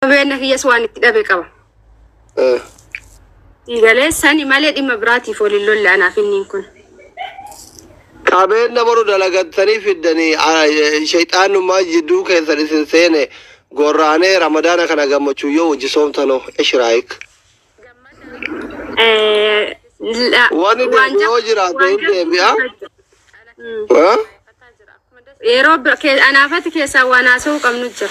بينك يسوان تدبي كم يقال ساني مالي إما براتي فولي اللي أنا فيني نكون كابين نبرو دلقتني في الدني شيطان ما جدو كيسر سنة قرانه رمضان كان جمعتشو يو جسوم تنو إيش رأيك؟ لا واني ده وجرا ده بيا يروب أنا فاتك يا سوانا سوق منجر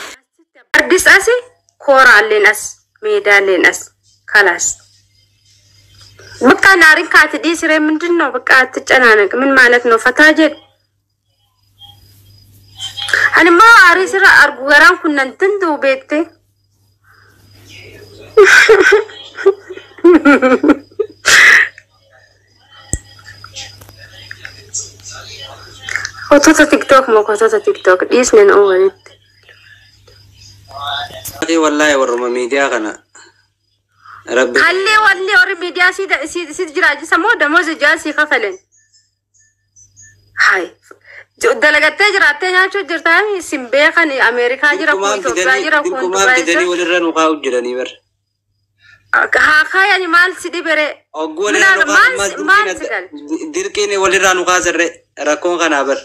أردس أسي كورا لناس ميدان لناس خلاص بقى نارين كات دي سري من دنو بقى تجنانك من مالتنا فتاجد أنا ما أريد أرجو غرام كنا نتندو بيتي خطوط تيك توك مو خطوط تيك توك إيش من أول والله ورما ميديا كنا ربي خلي ورا ميديا سيد جراج سمو دموز جاسي خفلن هاي دلقت جراتي يا شو جرتاني سيمبيخاني أمريكا جرا كويتو جرا كويتو ما بدني ولا رن وقاو جراني بر ها يعني مال سيدي بري أقول أنا ما ديركيني ولا رن وقاو زر ركون كنا بر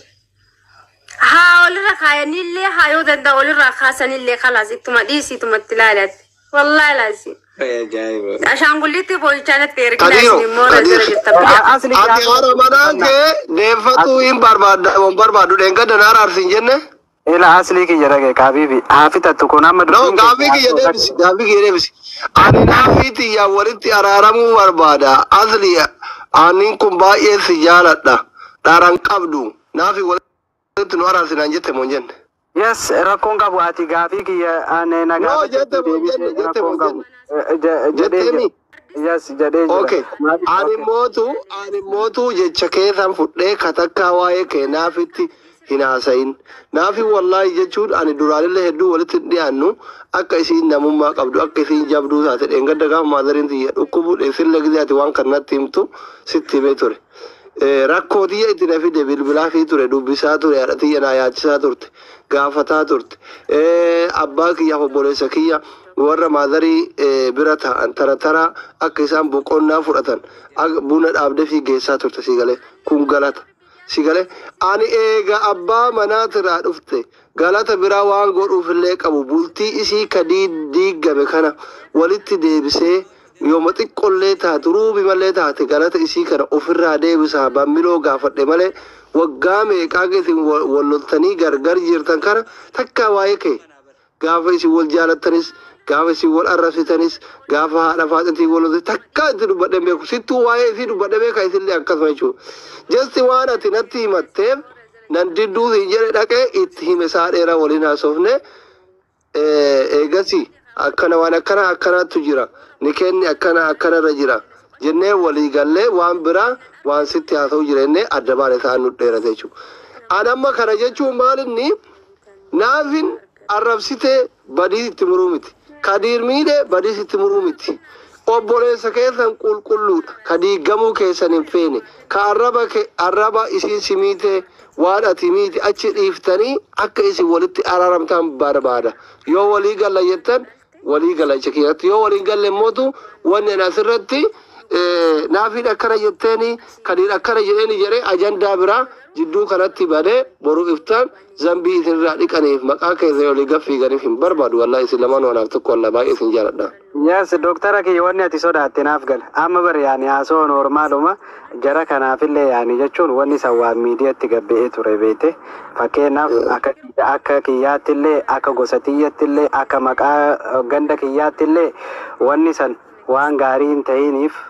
ها ولا رخايا نيلي هايو دندا ولا رخاسة نيلي خلاص إنتما ديسي إنتما تلالت والله لازم يا جايب عشان قلتي بقول كانت تيرك لازم مورا أصلي كأنا مدانك نفتو إن بربادو دينك دنار أرسين جنة إلا أصلي كي جرى كابيبي عافية تكون أمد نو كابي كي يدبس كابي كي يدبس أنا نافيتي يا وريتي أرارمو بربادا أصلي أنا كمباي سجالة داران كابدو نافي وريتي نوار أرسين أنجت مونجن Yes, rakonga buati gafi ki ane naga. No, jete monjen. Yes, jade. Okay. Ani motu jecha keesan fudhee katakkaa waa'ee kee naafitti hin haasayin. Naafi wallahi jechuun ani duraallee hedduu walitti dhiyaannu akka isiin namummaa qabdu akka isiin jabduu taate dheengadda gaafa maadariin xiyya dhukkubuu dheessillee gizaati waan kanatti himtu sitti himee ture. Rakkoo xiyya itti na fide bilbilaa fi ture dubbisaa ture haadha xiyya naa yaachisaa turte. Gaafataa turte abbaa kiyyaaf obboleessa kiyya warra maadarii bira ta'an tara akka isaan boqonnaa fudhatan buna dhaabdee fi geessaa turte sigalee kun galata sigalee ani eega abbaa manaatirraa dhufte galata biraa waan godhuufillee qabu bultii isii ka diigame kana walitti deebisee yooma xiqqollee taatu ruubi malee taate galata isii kana ofirraa deebisaa bammiloo gaafadhe malee waggaa meeqaa isin walloltanii gargar jirtan kana takkaa waa'ee kee gaafa isin wal jaalattanis gaafa isin wal arrabsitanis gaafa haadha faaxatii wal takkaa itti dubbadhe beeku sittuu waa'ee isii dubbadhe beeka isinlee akkasuma jechuudha jesti waan ati natti himatteef nan didduu hin jedhe dhaqee itti hime isaa dheeraa waliin haasofne eegasi akkana waan akkanaatu jira ni kenni akkanarra jira jennee walii gallee waan biraa waan sitti haa ta'u jireenye adda baane ta'an nu dheerate jechuudha. Anamma kana jechuun maalinni naafin arrabsitee badii itti muruu miti. Kadiir miidhee badii itti muruu miti. Obboleessa keessan qulqulluudha. Ka diigamuu keessan hin feene. Ka arraba isiin simiitee waan ati miiti achi dhiiftanii akka isin walitti araaramtan barbaada. Yoo walii galla jettan walii gala jecha keessatti yoo walii galle immoo wanni asirratti naafiin akkana jetteeni kadiin akkana jedheeni jedhee ajandaa biraa jidduu kanatti badee boruu iftaan zambii isinirraa dhiqaniif maqaa keessa olii gaffiiganiif hin barbaadu wallahi isin lamaan wanaaf tokko wallaa baay'ee isin jaaladha. Yes, doktara kiyya wanni ati sodaatte naaf gal amma bari yaani haasoo noormaaluma jara kanaafillee yaani jechuun wanni sawwaa miidiyaatti gabbe'ee ture beete fakkeenyaaf akka kiyyaattillee akka gosa tiyyattillee akka maqaa ganda kiyyaattillee wanni san waan gaarii hin ta'iniif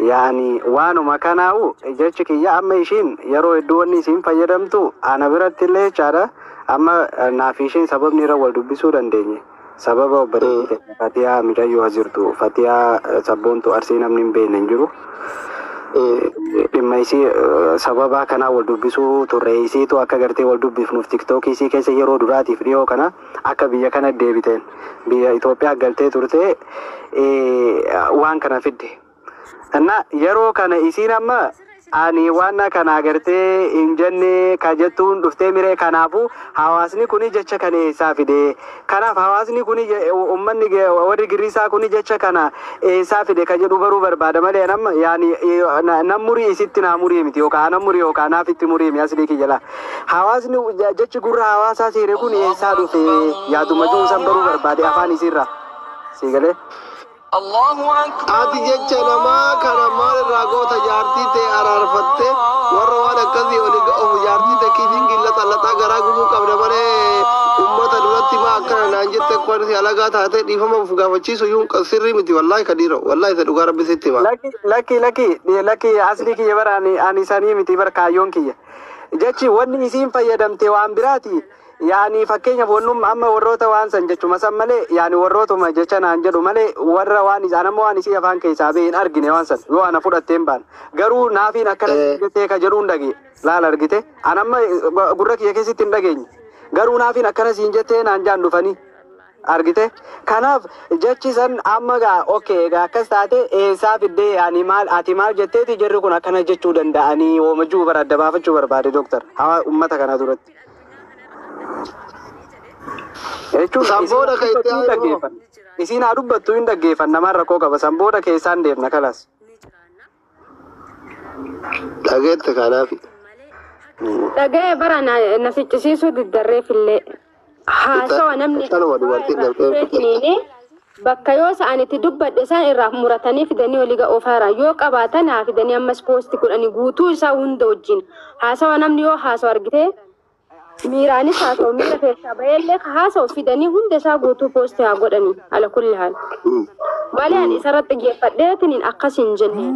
yaani waanuma kanaawu jechi kiyya amma ishiin yeroo hedduu wanni isiin fayyadamtu ana birattillee jechaadha amma naaf ishiin sababni irra wal dubbisuu dandeenye sababa obboleettii Fatiyaa Miidhayyoo jirtu Fatiyaa sabboontu arsii namni hin beekne hin jiru dhimma isii sababa kanaa wal dubbisuu turre isiitu akka gartee wal dubbifnuuf tiktookii isii keessa yeroo duraatiif dhiyoo kana akka biyya kana deebiteen biyya Itoophiyaa galtee turte waan kana fidde. Anna yeroo kana isiin amma ani waan kana agartee hin jenne ka jettuun dhuftee miree kanaafu hawaasni kuni jecha kana eessaa fide kanaaf hawaasni kuni ummanni warri Giriisaa kuni jecha kana eessaa fide ka jedhu baruu barbaada malee nama yaani namurii isitti namurii miti yookaan namurii yookaan naafitti murii mi asli kiyala hawaasni jechi gurra hawaasaa seere kun eessaa dhufe yaaduma juusan baruu barbaade afaan isirra sigale ati jecha namaa kana maalirraa goota jaartii ta'e araarfatte warra waan akkasii ofu jaartii ta'e kiisiin gillata laxaa garaa gubuu qabda malee ummata duratti maa akkana naan jette kwan si alagaa taate dhiifama uf gaafachiisu yuun sirrii miti wallaahi kadhiiro wallaahi isa dhugaa rabbi sitti hima. Laki asli kiyya bara ani sanii miti bara kaayyoon kiyya jechi wanni isiin fayyadamte waan biraati. yaani fakkeenya wonnum amma warroota waan san jechuma san malee yaani warrootuma jecha naan jedhu malee warra waan isaan amma waan isii afaan keessaa ba'een argine waan san yoo ana fudhatteen baan garuu naafiin akkana jettee ka jedhuun dhage laal argite an amma gurra kiyya keessatti hin dhageenye garuu naafiin akkana siin jettee naan jaan dhufanii argite kanaaf jechi san amma gaa okay gaa akkas taate eessaa fiddee yaani maal ati maal jetteeti jirri kun akkana jechuu danda'anii oomajuu bara adda baafachuu barbaade doktor hawa ummata kana duratti Samboda kaitia isin adu battu hin dhaggeeffanna namaan rakkoo qaba samboda keessaan deemna kalas dhageette kanaaf dhagee bara na ficcisiisuu diddarreef illee haasawa namni bakka yoo sa'anitti dubbadhe isaan irraa muratanii fidanii oliga ofaara yoo qabaatan haa fidanii ammas poosti kudhanii guutuu isaa hunda wajjin haasawa namni yoo haasawa argite miiraanis haasa'u miira keessaa baheellee haasa'u fidanii hunda isaa guutuu poosti haa godhanii ala kulli haal malee ani isarratti geeffadheetiniin akkas hin jenne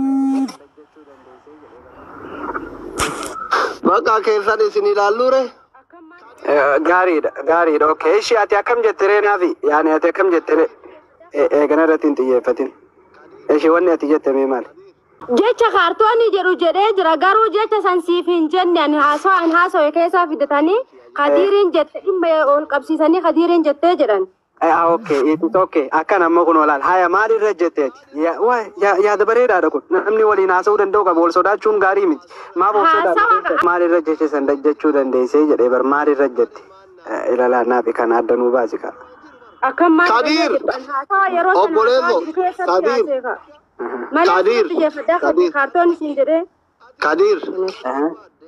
maqaa keessan isin ilaalluure gaariidha okay ishii ati akkam jettere naafi yaani ati akkam jettere eegana irratti hin xiyyeeffatin ishii wanni ati jette mee maali jecha kaartoonni jedhu jedhee jira garuu jecha san siif hin jenne ani haasa'u keessaa fidatanii Khadirin jette dhimma ol qabsiisanii Khadirin jettee jedhan. Okay, it's okay. Akka nama kun walaal haya maalirra jetteeti. Yaada bareedaadha kun. Namni waliin haasa'uu danda'u qaba. Wal sodaachuun gaarii miti. Maaf of sodaachuu maalirra jeche san jechuu dandeessee jedhee bar maalirra jette. Ilaalaa naafi kan adda nuu baasi ka. Akka maal Kadir. Obboleesso. Kadir. Kaartoonni siin jedhee.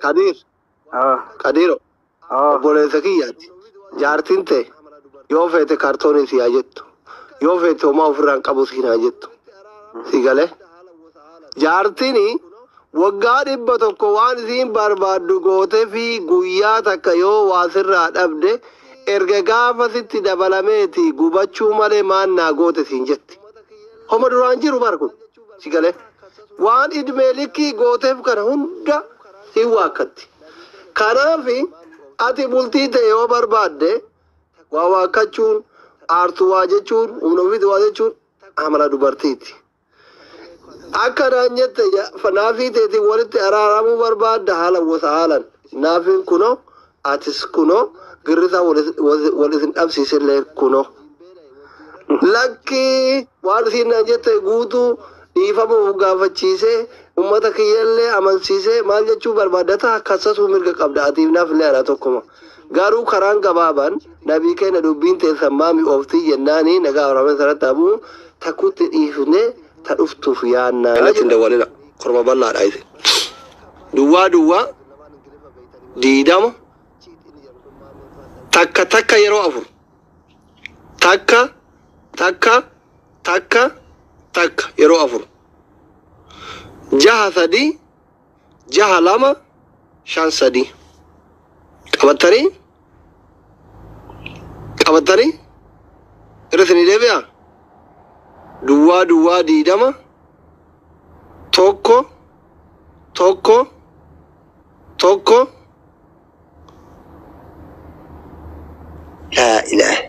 Kadir. Kadiro. Obboleessa kiyyaati. Jaartiin ta'e yoo feete kaartoonii si haa jettu. Yoo feete homaa ofirraan qabu si haa jettu. Si galee. Jaartiin waggaa 100 waan isiin barbaaddu gootee fi guyyaa takka yoo waa sirraa dhabde erga gaafa sitti dabalameeti gubachuu malee maannaa goote siin jetti. Homa duraan jiru barku. Si galee. Waan idmee likkii gooteef kana hunda si waakkatti. Kanaafi ati bultii ta'e yoo barbaadde waa waakkachuun aartuu waa jechuun humna ofiitti waa jechuun amala dubartiiti. Akka naan jette naafii ta'eetiin walitti araaramuu barbaadda haala gosa haalan naafiin kunoo atis kunoo girrisaa wal isin dhabsiisillee kunoo. Lakkii waan isiin naan jette guutuu dhiifama gaafachiisee ummata kiyyallee amansiisee maal jechuu barbaadata akkasasuu mirga qabda atiif naaf illee ana tokkuma garuu karaan gabaabaan nabii keenya dubbiin teessan maami ooftii jennaanii nagaa warame sanatti abuu takkutti dhiifne ta dhuftuuf yaannaa. Kanatti hin dawwalina korma bal'aadha ise. Duwwaa 20 takka yeroo 4 takka yeroo 4 jaha 3 jaha 2 5 3 qabatanii irratti deebi'a duwwaa 20 tokko laa ilaaha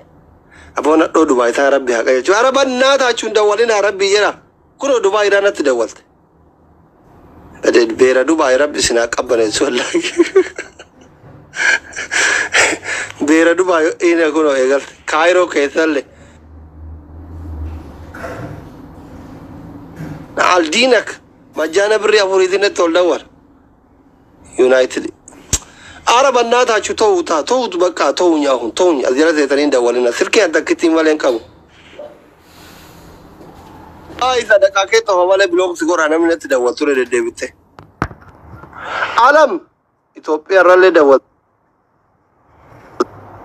aboon dhoo Dubaay taa rabbi haqa jechuun araban naa taachuun dawwalina rabbi jedha kunoo Dubaay irraanatti dawwalte beera Dubaay rabbi sinaa qabbaneessu wallaahi beera Dubaay ina kunoo eegalte Kaayiroo keessallee aldiinak majjaana birrii 4 ol dawwala United. Arab annata tawut baka tawunya hun tawunya azira zaytanin da walina sirki anta kitin walen kabu. Ai sadaka ke to wala blog sigora na minute da wature da debite. Alam Ethiopia ralle da wat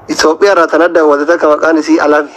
Ethiopia ratana da wadata kama kanisi alam